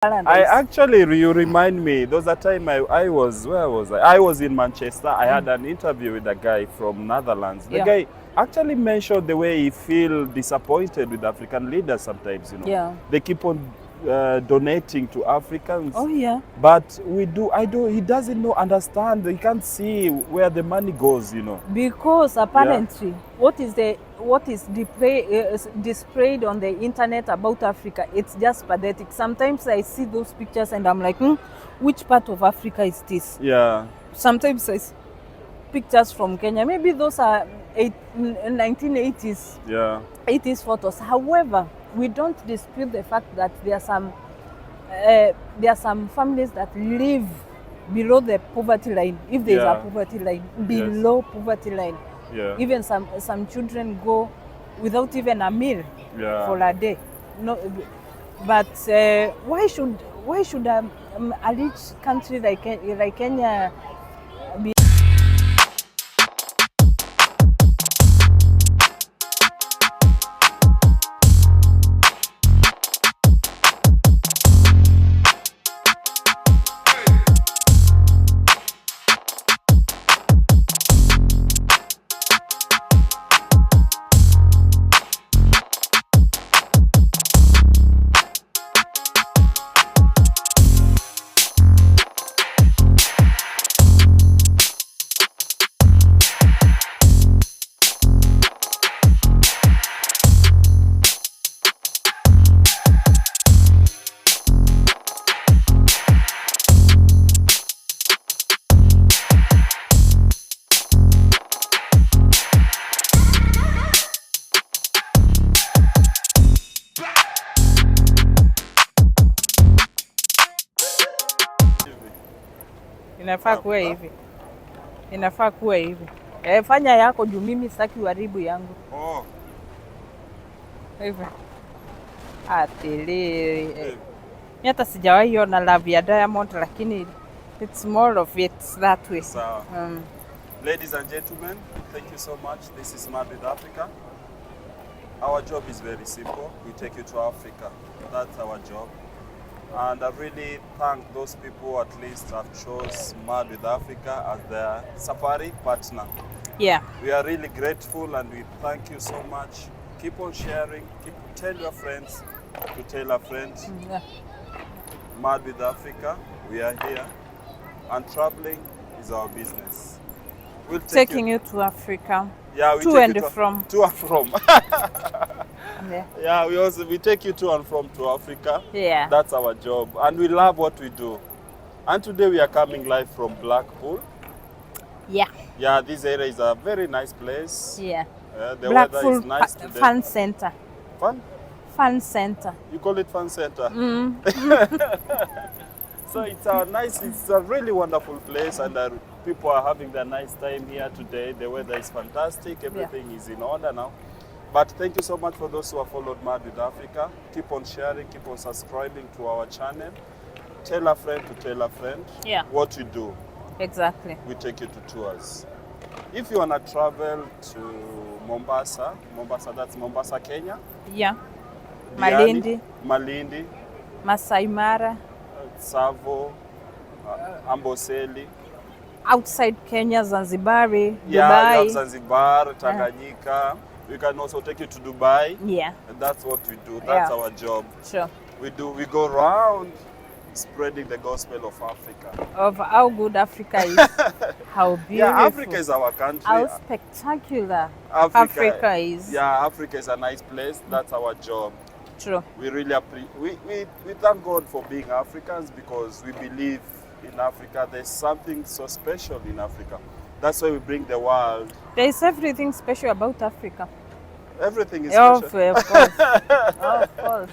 I actually, you remind me, there was a time I was, where was I? I was in Manchester. I had an interview with a guy from Netherlands. The guy actually mentioned the way he feel disappointed with African leaders sometimes, you know. Yeah. They keep on donating to Africans. Oh, yeah. But he doesn't understand. He can't see where the money goes, you know. Because apparently, what is displayed on the internet about Africa, it's just pathetic. Sometimes I see those pictures and I'm like, which part of Africa is this? Yeah. Sometimes I see pictures from Kenya. Maybe those are 1980s. Yeah. 80s photos. However, we don't dispute the fact that there are some families that live below the poverty line, if there is a poverty line, below poverty line. Yeah. Even some children go without even a meal for a day. No, but why should a rich country like Kenya be? Inafaa kuwa hivi. Inafaa kuwa hivi. Fanya yako juu mimi sitaki uharibu yangu. Oh. Hivi. Atili. Hata sijawahi ona love ya Diamond lakini it's more of it that way. So, ladies and gentlemen, thank you so much. This is Mad with Africa. Our job is very simple. We take you to Africa. That's our job. And I really thank those people who at least have chose Mad with Africa as their safari partner. Yeah. We are really grateful and we thank you so much. Keep on sharing. Tell your friends to tell a friend. Yeah. Mad with Africa, we are here. And traveling is our business. We'll taking you to Africa. Yeah, we to take and you from. To and from. Yeah. Yeah, we take you to and from to Africa. Yeah. That's our job. And we love what we do. And today we are coming live from Blackpool. Yeah. Yeah, this area is a very nice place. Yeah. The weather is nice today. Fun center. Fun? Fun center. You call it fun center? So it's a really wonderful place and people are having a nice time here today. The weather is fantastic. Everything is in order now. But thank you so much for those who have followed Mad with Africa. Keep on sharing, keep on subscribing to our channel. Tell a friend to tell a friend what we do. Exactly. We take you to tours. If you want to travel to Mombasa, that's Mombasa, Kenya. Yeah. Malindi, Masai Mara, Tsavo, Amboseli. Outside Kenya, Zanzibari, yeah, Dubai. Zanzibar, Tanganyika. We can also take you to Dubai. Yeah. And that's what we do. That's our job. Sure. We go around spreading the gospel of Africa. Of how good Africa is. How beautiful. Yeah, Africa is our country. How spectacular Africa is. Yeah, Africa is a nice place. That's our job. True. We really we thank God for being Africans because we believe in Africa. There's something so special in Africa. That's why we bring the world. There is everything special about Africa. Everything is special. Of course. Of course.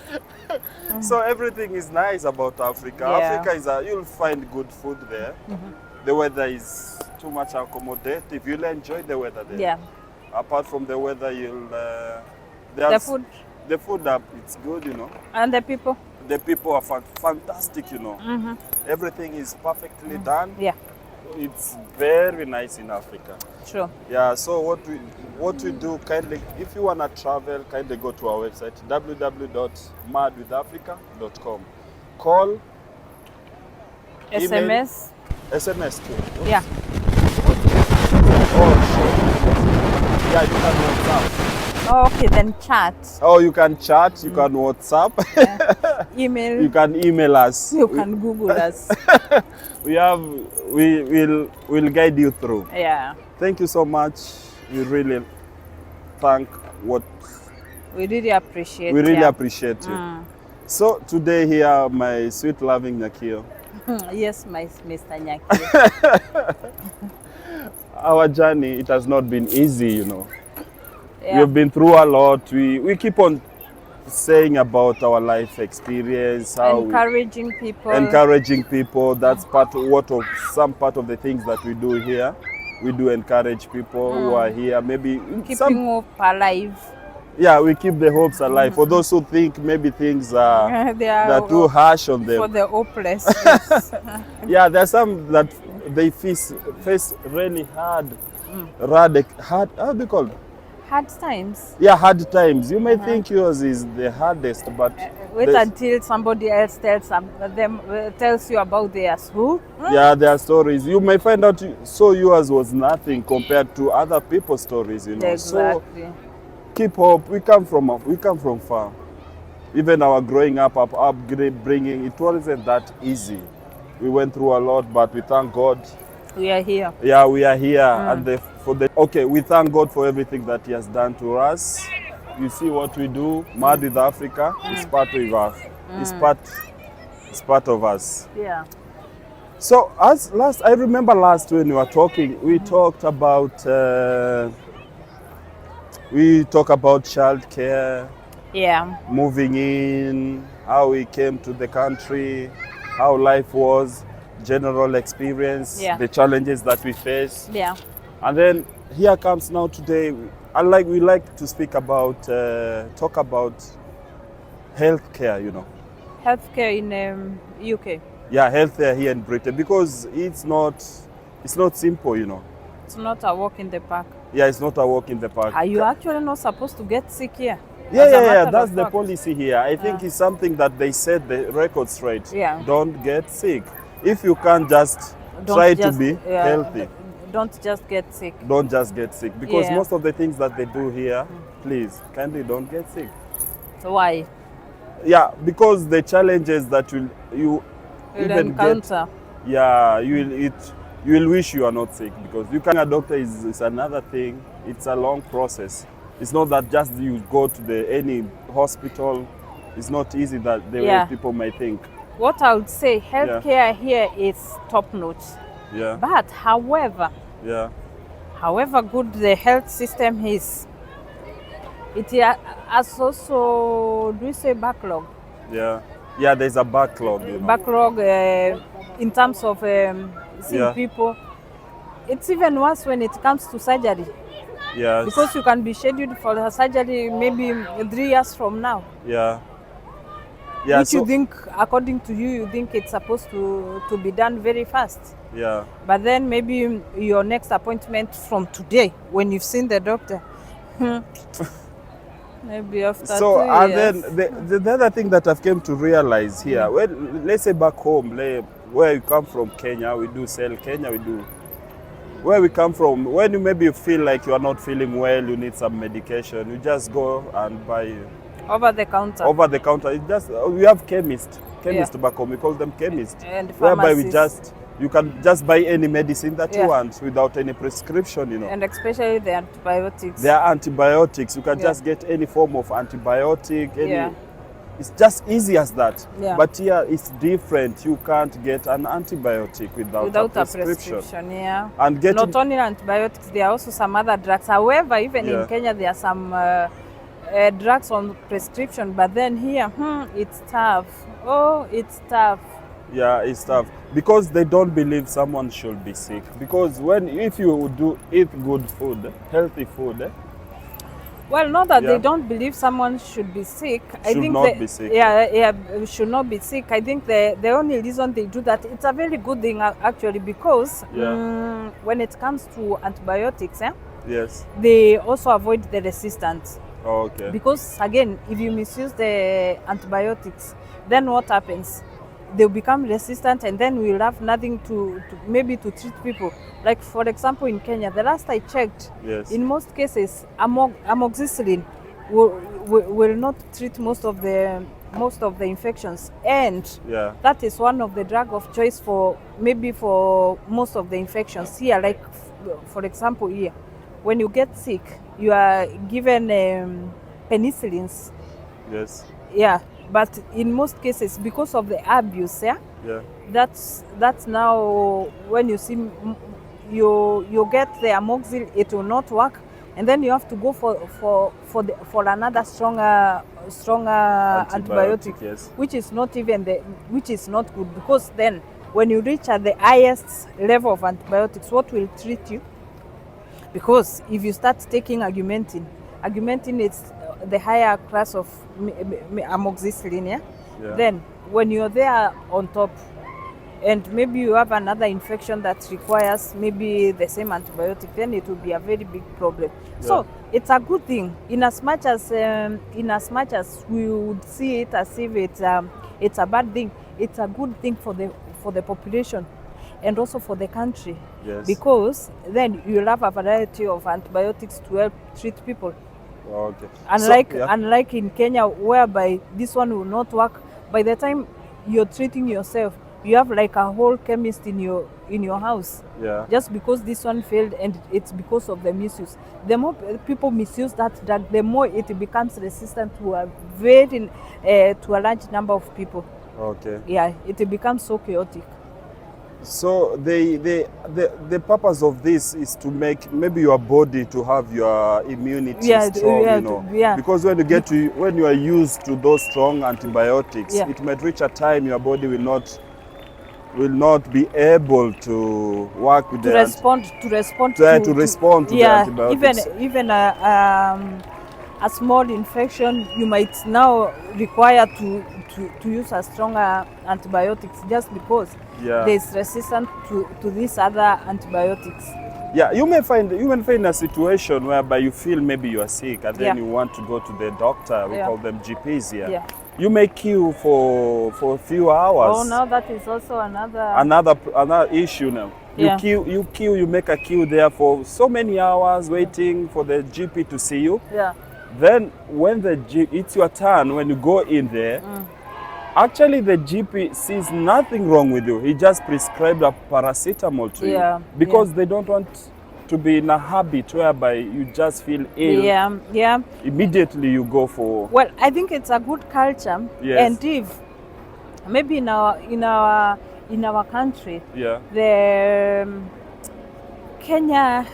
So everything is nice about Africa. Yeah. Africa you'll find good food there. The weather is too much accommodative. You'll enjoy the weather there. Yeah. Apart from the weather, the food. The food, it's good, you know. And the people? The people are fantastic, you know. Everything is perfectly done. Yeah. It's very nice in Africa. Sure. Yeah, so what we do, kindly, if you want to travel, kindly go to our website, www.madwithafrica.com. call, email, SMS. SMS too. Yeah. Oh, sure. Yeah, you can WhatsApp. Oh, okay, then chat. Oh, you can chat, you can WhatsApp, Email. you can email us. You can Google us. We'll guide you through. Yeah. Thank you so much. We really thank what We really appreciate. we really yeah. appreciate you. So today here, my sweet loving Nyakio, Yes, my Mr. Nyaki. our journey, it has not been easy, you know. Yeah. We've been through a lot. We keep on saying about our life experience, how Encouraging people. encouraging people. That's some part of the things that we do here. We do encourage people who are here. Maybe Keeping hope alive. yeah, we keep the hopes alive. For those who think maybe things are they're too harsh on them. For the hopeless. Yeah, there's some that they face really hard, how do you call it? Hard times. Yeah, hard times. You may think yours is the hardest, but Wait until somebody else tells you about their school. yeah, there are stories. You may find out so yours was nothing compared to other people's stories, you know. Exactly. So keep hope. We come from far. Even our growing up, upbringing, it wasn't that easy. We went through a lot, but we thank God. We are here. Yeah, we are here, and we thank God for everything that He has done to us. You see what we do, Mad with Africa, is part of us. It's part of us. Yeah. So I remember last when we were talking, we talked about childcare, Yeah. moving in, how we came to the country, how life was, general experience, the challenges that we face. Yeah. And then here comes now today, we like to speak about, talk about healthcare, you know. Healthcare in UK. Yeah, healthcare here in Britain, because it's not simple, you know. It's not a walk in the park. Yeah, it's not a walk in the park. Are you actually not supposed to get sick here? Yeah. That's the policy here. I think it's something that they set the record straight. Yeah. Don't get sick. If you can't just try to be healthy. Don't just get sick. Don't just get sick. Because most of the things that they do here, please, kindly don't get sick. So why? Yeah, because the challenges that you even encounter. You will wish you are not sick, because you can a doctor is another thing. It's a long process. It's not that just you go to any hospital. It's not easy that the way people might think. What I would say, healthcare here is top notch. Yeah. But however good the health system is, it has also, do you say backlog? Yeah, there's a backlog. You know. Backlog in terms of seeing people. It's even worse when it comes to surgery. Yes. Because you can be scheduled for the surgery maybe 3 years from now. Yeah. Which you think, according to you think it's supposed to be done very fast. Yeah. But then maybe your next appointment from today, when you've seen the doctor, maybe after 2 years. So, and then the other thing that I've come to realize here, well, let's say back home, where you come from, Kenya, we do sell Kenya, we do. Where we come from, when you maybe feel like you are not feeling well, you need some medication, you just go and buy. Over the counter. Over the counter. We have chemists back home. We call them chemists. And whereby you can just buy any medicine that you want without any prescription, you know. And especially the antibiotics. There are antibiotics. You can just get any form of antibiotic. It's just easy as that. Yeah. But here it's different. You can't get an antibiotic without a prescription. Yeah. And not only antibiotics, there are also some other drugs. However, even in Kenya, there are some drugs on prescription, but then here, it's tough. Oh, it's tough. Yeah, it's tough because they don't believe someone should be sick. Because if you do eat good food, healthy food. Well, not that they don't believe someone should be sick. Should not be sick. Should not be sick. I think the only reason they do that, it's a very good thing actually, because when it comes to antibiotics, they also avoid the resistance. Oh, okay. Because again, if you misuse the antibiotics, then what happens? they'll become resistant, and then we'll have nothing to maybe to treat people. Like for example, in Kenya, the last I checked, Yes. in most cases, amoxicillin will not treat most of the infections, and Yeah. that is one of the drug of choice for maybe for most of the infections here. Like for example, here, when you get sick, you are given penicillins. Yes. Yeah, but in most cases, because of the abuse, yeah, Yeah. that's now when you see you get the amoxicillin, it will not work, and then you have to go for another stronger antibiotic, yes. which is not good, because then when you reach at the highest level of antibiotics, what will treat you? Because if you start taking augmentin is the higher class of amoxicillin, yeah? Yeah. Then when you're there on top, and maybe you have another infection that requires maybe the same antibiotic, then it will be a very big problem. Yeah. So it's a good thing, in as much as we would see it as if it's a bad thing. It's a good thing for the population and also for the country. Yes. Because then you'll have a variety of antibiotics to help treat people. Okay. Unlike in Kenya, whereby this one will not work. By the time you're treating yourself, you have like a whole chemist in your house. Yeah. Just because this one failed, and it's because of the misuse. The more people misuse that drug, the more it becomes resistant to a large number of people. Okay. Yeah, it becomes so chaotic. So the purpose of this is to make maybe your body to have your immunity strong, you know. Yeah. Because when you are used to those strong antibiotics, Yeah. it might reach a time your body will not be able to work with to respond to the antibiotics. Even a small infection, you might now require to use a stronger antibiotics, just because there's resistance to these other antibiotics. Yeah, you may find a situation whereby you feel maybe you are sick, and then you want to go to the doctor. We call them GPs here. Yeah. You may queue for a few hours. Oh, now that is also another issue now. Yeah. You make a queue there for so many hours waiting for the GP to see you. Yeah. Then when it's your turn, when you go in there, actually the GP sees nothing wrong with you. He just prescribed a paracetamol to you. Because they don't want to be in a habit whereby you just feel ill. Yeah. Immediately you go for. Well, I think it's a good culture. Yes. And if maybe in our country, the Kenya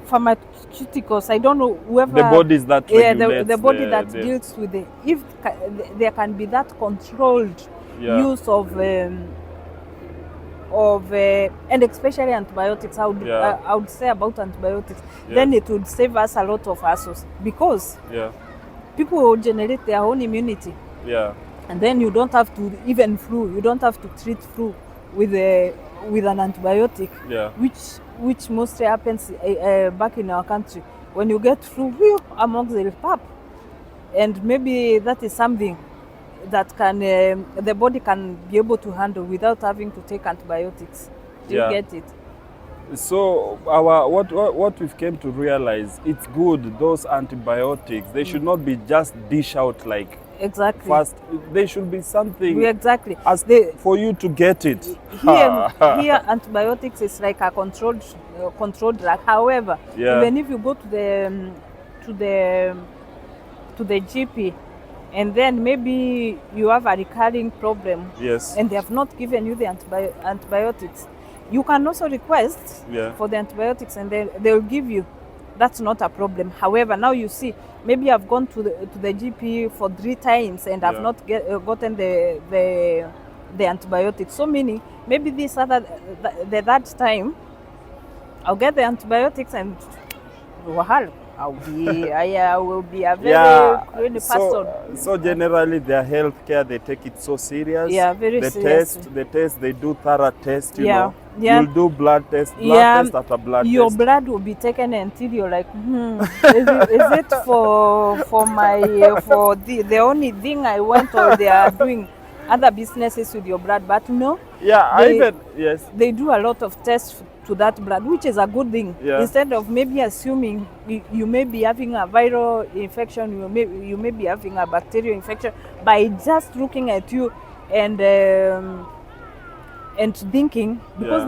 pharmaceuticals, I don't know whoever the bodies that the body that deals with it, if there can be that controlled use of and especially antibiotics, I would say about antibiotics, then it would save us a lot of hassles, because people will generate their own immunity. Yeah. And then you don't have to you don't have to treat flu with an antibiotic, which mostly happens back in our country. When you get flu, amoxicillin pap, and maybe that is something that can the body can be able to handle without having to take antibiotics. Do you get it? So what we've came to realize, it's good, those antibiotics, they should not be just dish out like first. They should be something for you to get it. Here antibiotics is like a controlled drug. However, even if you go to the GP, and then maybe you have a recurring problem, and they have not given you the antibiotics, you can also request for the antibiotics, and they'll give you. That's not a problem. However, now you see, maybe I've gone to the GP for 3 times and I've not gotten the antibiotics. So meaning, maybe the third time, I'll get the antibiotics, and I will be a very clean person. So generally, their healthcare, they take it so serious. Yeah, very seriously. The test, they do thorough test, you know. Yeah. You'll do blood test after blood test. Your blood will be taken until you're like, is it for the only thing I want, or they are doing other businesses with your blood, but no. Yeah, yes. They do a lot of tests to that blood, which is a good thing. Yeah. Instead of maybe assuming you may be having a viral infection, you may be having a bacterial infection, by just looking at you and thinking, because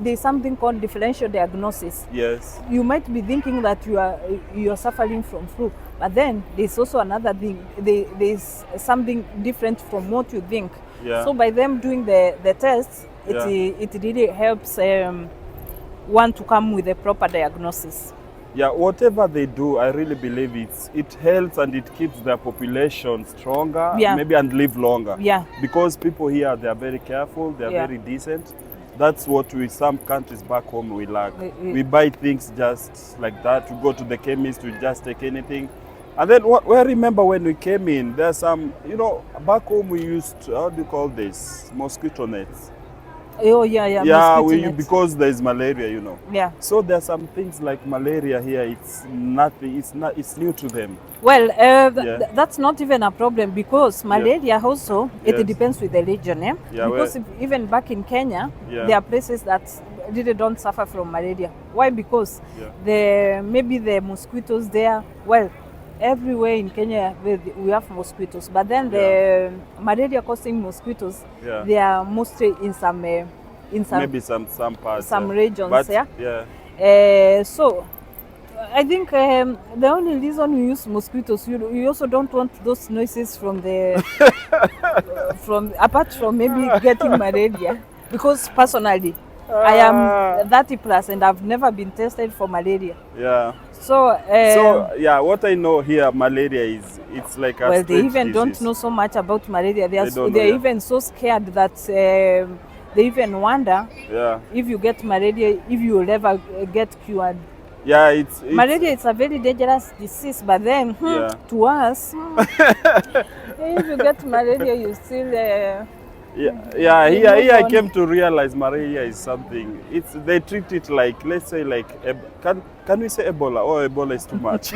there's something called differential diagnosis. Yes. You might be thinking that you are suffering from flu, but then there's also another thing. There's something different from what you think. Yeah. So by them doing the tests, it really helps one to come with a proper diagnosis. Yeah, whatever they do, I really believe it helps and it keeps their population stronger, maybe, and live longer. Yeah. Because people here, they are very careful, they are very decent. That's what some countries back home we lack. We buy things just like that. We go to the chemist, we just take anything. And then I remember when we came in, there's some, back home we used, how do you call this? Mosquito nets. Oh, yeah. Yeah, because there's malaria, Yeah. So there's some things like malaria here, it's nothing, it's new to them. Well, that's not even a problem, because malaria also, it depends with the region. Yeah, because even back in Kenya, there are places that really don't suffer from malaria. Why? Because maybe the mosquitoes there, well, everywhere in Kenya we have mosquitoes, but then the malaria causing mosquitoes, they are mostly in some maybe some parts, some regions. But, so I think the only reason we use mosquitoes, you also don't want those noises from the apart from maybe getting malaria, because personally I am 30 plus and I've never been tested for malaria. Yeah. So what I know here, malaria it's like a they even don't know so much about malaria. They're even so scared that they even wonder if you get malaria, if you will ever get cured. Yeah, it's malaria. It's a very dangerous disease, but then to us, if you get malaria, you still. Here I came to realize malaria is something. They treat it like, let's say, like can we say Ebola? Oh, Ebola is too much.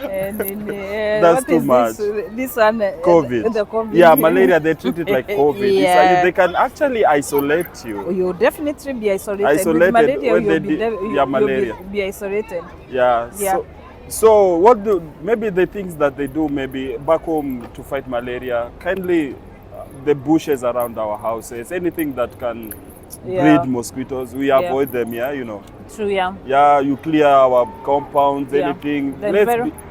That's too much. This one, COVID. The COVID. Yeah, malaria. They treat it like COVID. They can actually isolate you. You'll definitely be isolated. Isolated with malaria, malaria. You'll be isolated. Yeah. So maybe the things that they do maybe back home to fight malaria, kindly. The bushes around our houses, anything that can breed mosquitoes, we avoid them. True. Yeah, you clear our compounds, anything.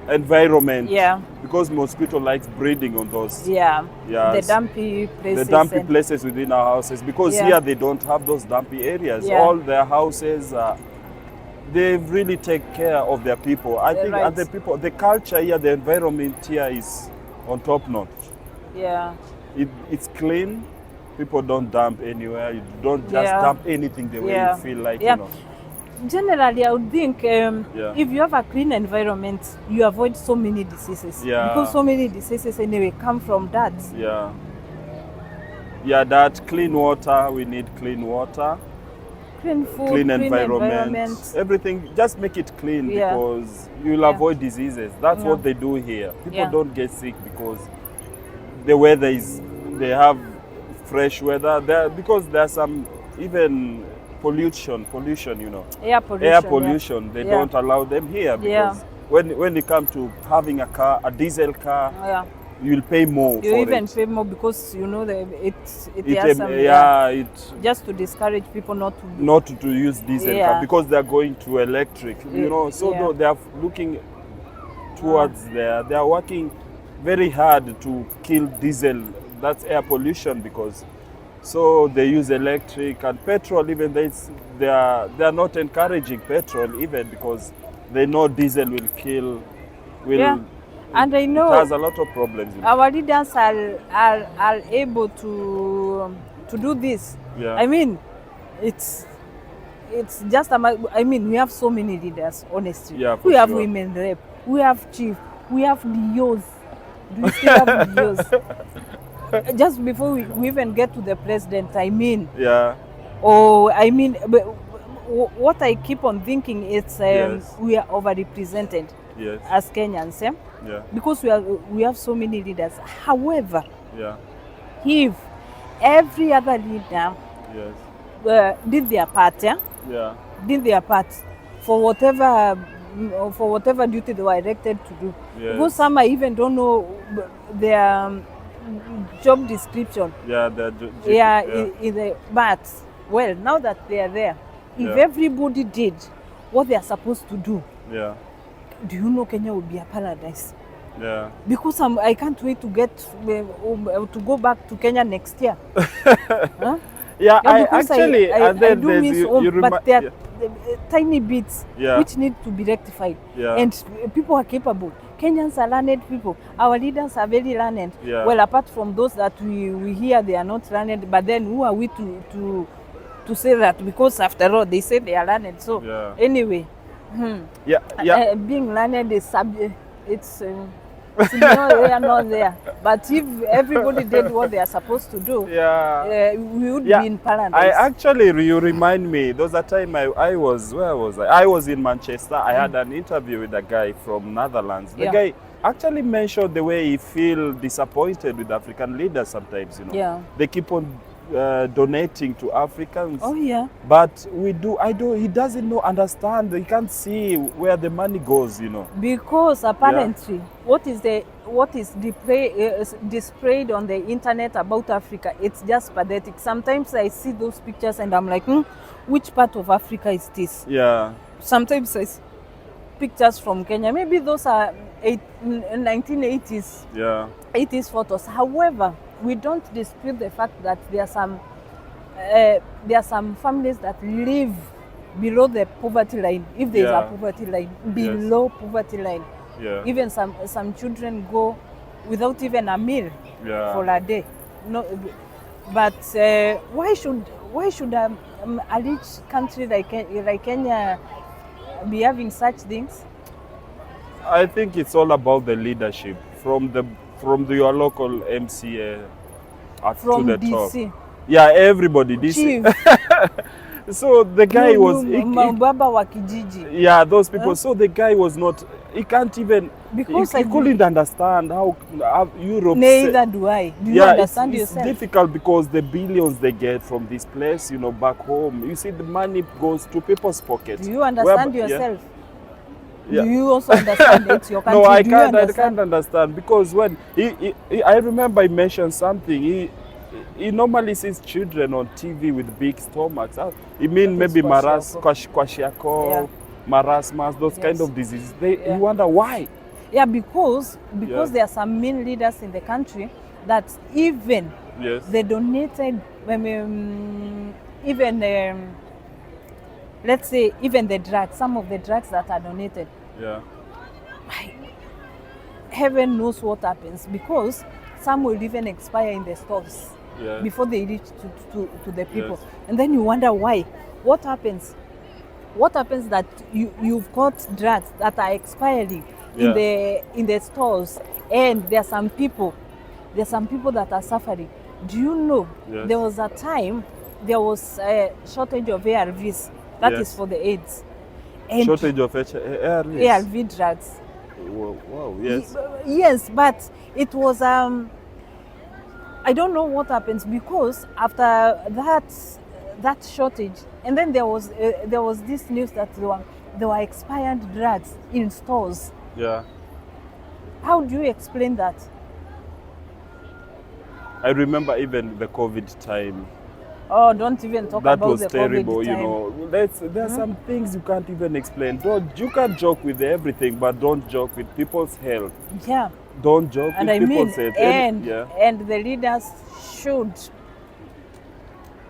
Environment. Yeah. Because mosquito likes breeding on those. Yeah. The dumpy places. The dumpy places within our houses, because here they don't have those dumpy areas. Yeah. All their houses, they really take care of their people. I think and the culture here, the environment here is on top notch. Yeah. It's clean. People don't dump anywhere. You don't just dump anything the way you feel like. Generally, I would think if you have a clean environment, you avoid so many diseases. Yeah. Because so many diseases anyway come from that. Yeah. Yeah, that clean water. We need clean water. Clean food, clean environment. Everything, just make it clean because you'll avoid diseases. That's what they do here. People don't get sick because the weather they have fresh weather there, because there's some even pollution, air pollution. They don't allow them here because when it comes to having a diesel car, you'll pay more. You even pay more because just to discourage people not to use diesel car, because they're going to electric. So they are looking towards there. They are working very hard to kill diesel, that's air pollution, because so they use electric and petrol. Even they are not encouraging petrol even because they know diesel will kill. And I know it has a lot of problems. Our leaders are able to do this. Yeah. I mean, it's just we have so many leaders. Honestly, we have women rep, we have chief, we have DOs. Do we still have DOs? Just before we even get to the president, what I keep on thinking is we are overrepresented as Kenyans, because we have so many leaders. However, Yeah. If every other leader Yes. did their part, Yeah. did their part for whatever duty they were elected to do. Yes. Because some I even don't know their job description. Yeah. In the but well, now that they are there, if Yeah. everybody did what they are supposed to do, Yeah. do you know Kenya will be a paradise? Yeah. Because I can't wait to get to go back to Kenya next year. Huh? Yeah, Yeah, I because actually, I and then do there's miss home, but there are yeah. tiny bits Yeah. which need to be rectified. Yeah. And people are capable. Kenyans are learned people. Our leaders are very learned. Yeah. Well, apart from those that we hear they are not learned, but then who are we to say that? Because after all, they say they are learned. So Yeah. anyway, Yeah. being learned is it's no, not there. But if everybody did what they are supposed to do, Yeah. we would Yeah. be in paradise. I actually, you remind me, there was a time I was, where was I? I was in Manchester. I had an interview with a guy from Netherlands. The Yeah. guy actually mentioned the way he feel disappointed with African leaders sometimes, you know. Yeah. They keep on donating to Africans. Oh yeah. But he doesn't understand. He can't see where the money goes, you know. Because apparently, what is displayed on the internet about Africa, it's just pathetic. Sometimes I see those pictures and I'm like, which part of Africa is this? Yeah. Sometimes I see pictures from Kenya. Maybe those are 1980s. Yeah. 80s photos. However, we don't dispute the fact that there are some families that live below the poverty line, if there is a poverty line, below poverty line. Yeah. Even some children go without even a meal for a day. No, but why should a rich country like Kenya be having such things? I think it's all about the leadership from your local MCA up from to the DC. top. Yeah, everybody. DC. So the guy was Baba wa kijiji. Yeah, those people. So the guy was not. He can't even. Because he couldn't understand how Europe. Neither do I. Do you understand it's yourself? It's difficult because the billions they get from this place, you know, back home. You see, the money goes to people's pockets. Do you understand yourself? Yeah. Do you also understand it's your country? No, I can't understand because when I remember he mentioned something. He normally sees children on TV with big stomachs. I mean, maybe kwashiorkor, marasmus, those kind of diseases. You wonder why. Yeah, because there are some main leaders in the country that even they donated, let's say, even the drugs, some of the drugs that are donated. Yeah. Heaven knows what happens, because some will even expire in the stores before they reach to the people. Yes. And then you wonder why. What happens? What happens that you've got drugs that are expiring in the stores, and there are some people that are suffering. Do you know there was a time there was a shortage of ARVs, that is for the AIDS. And shortage of ARVs? ARV drugs. Wow, yes. Yes, but it was I don't know what happens, because after that shortage, and then there was this news that there were expired drugs in stores. Yeah. How do you explain that? I remember even the COVID time. Oh, don't even talk about the COVID time. That was terrible, you know. There are some things you can't even explain. You can't joke with everything, but don't joke with people's health. Yeah. Don't joke with people's health. And the leaders should,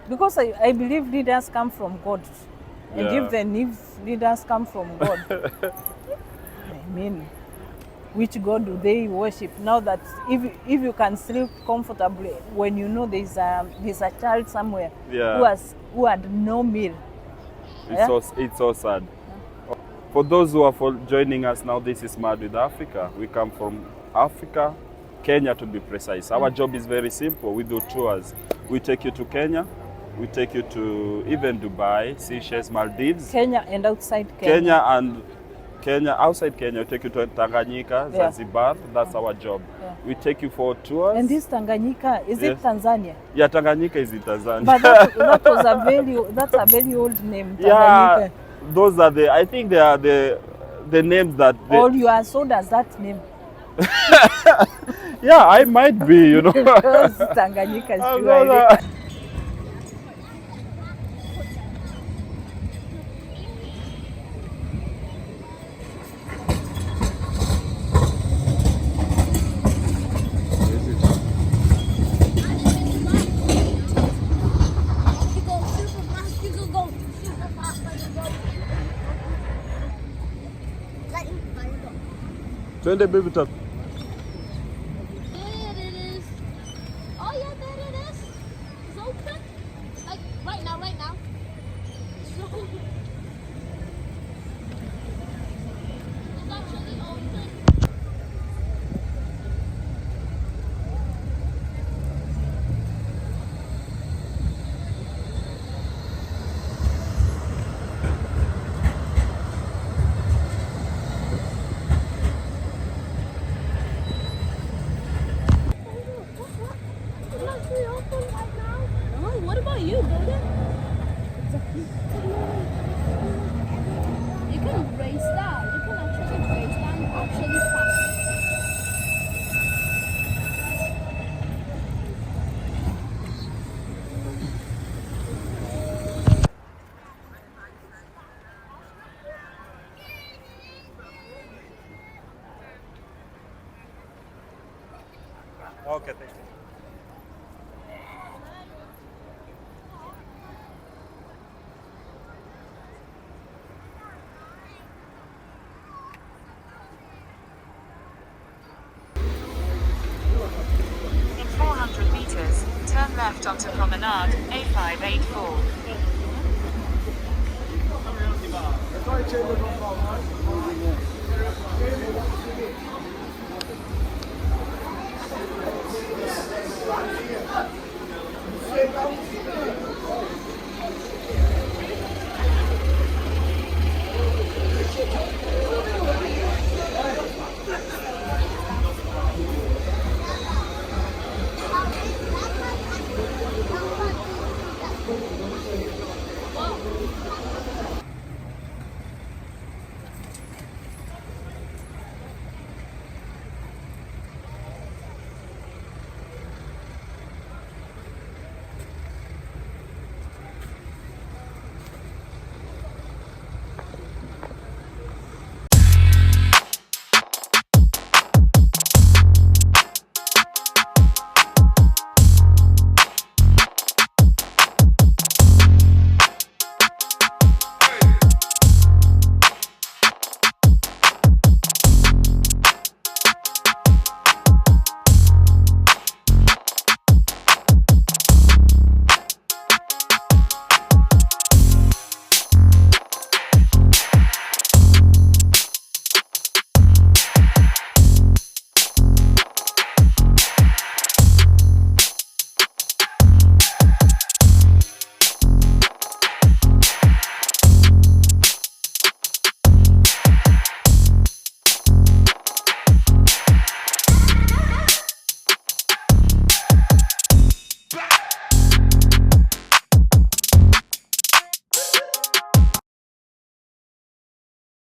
because I believe leaders come from God. And if leaders come from God, I mean, which God do they worship? Now that if you can sleep comfortably when you know there's a child somewhere who had no meal. It's so sad. For those who are joining us now, this is Mad with Africa. We come from Africa, Kenya to be precise. Our job is very simple. We do tours. We take you to Kenya. We take you to even Dubai, Seychelles, Maldives. Kenya and outside Kenya. Kenya and Kenya, outside Kenya, we take you to Tanganyika, Zanzibar. That's our job. We take you for tours. And this Tanganyika, is it Tanzania? Yeah, Tanganyika is in Tanzania. But that's a very old name, Tanganyika. Yeah, those are I think they are the names that... All you are, so does that name. Yeah, I might be, you know. Because Tanganyika is too Twende baby talk. There it is. Oh yeah, there it is. It's open. Like right now. It's actually open. What about you, Golden? You can race that. You can actually race that and actually pass. Okay, thank you. In 400 meters, turn left onto Promenade A584.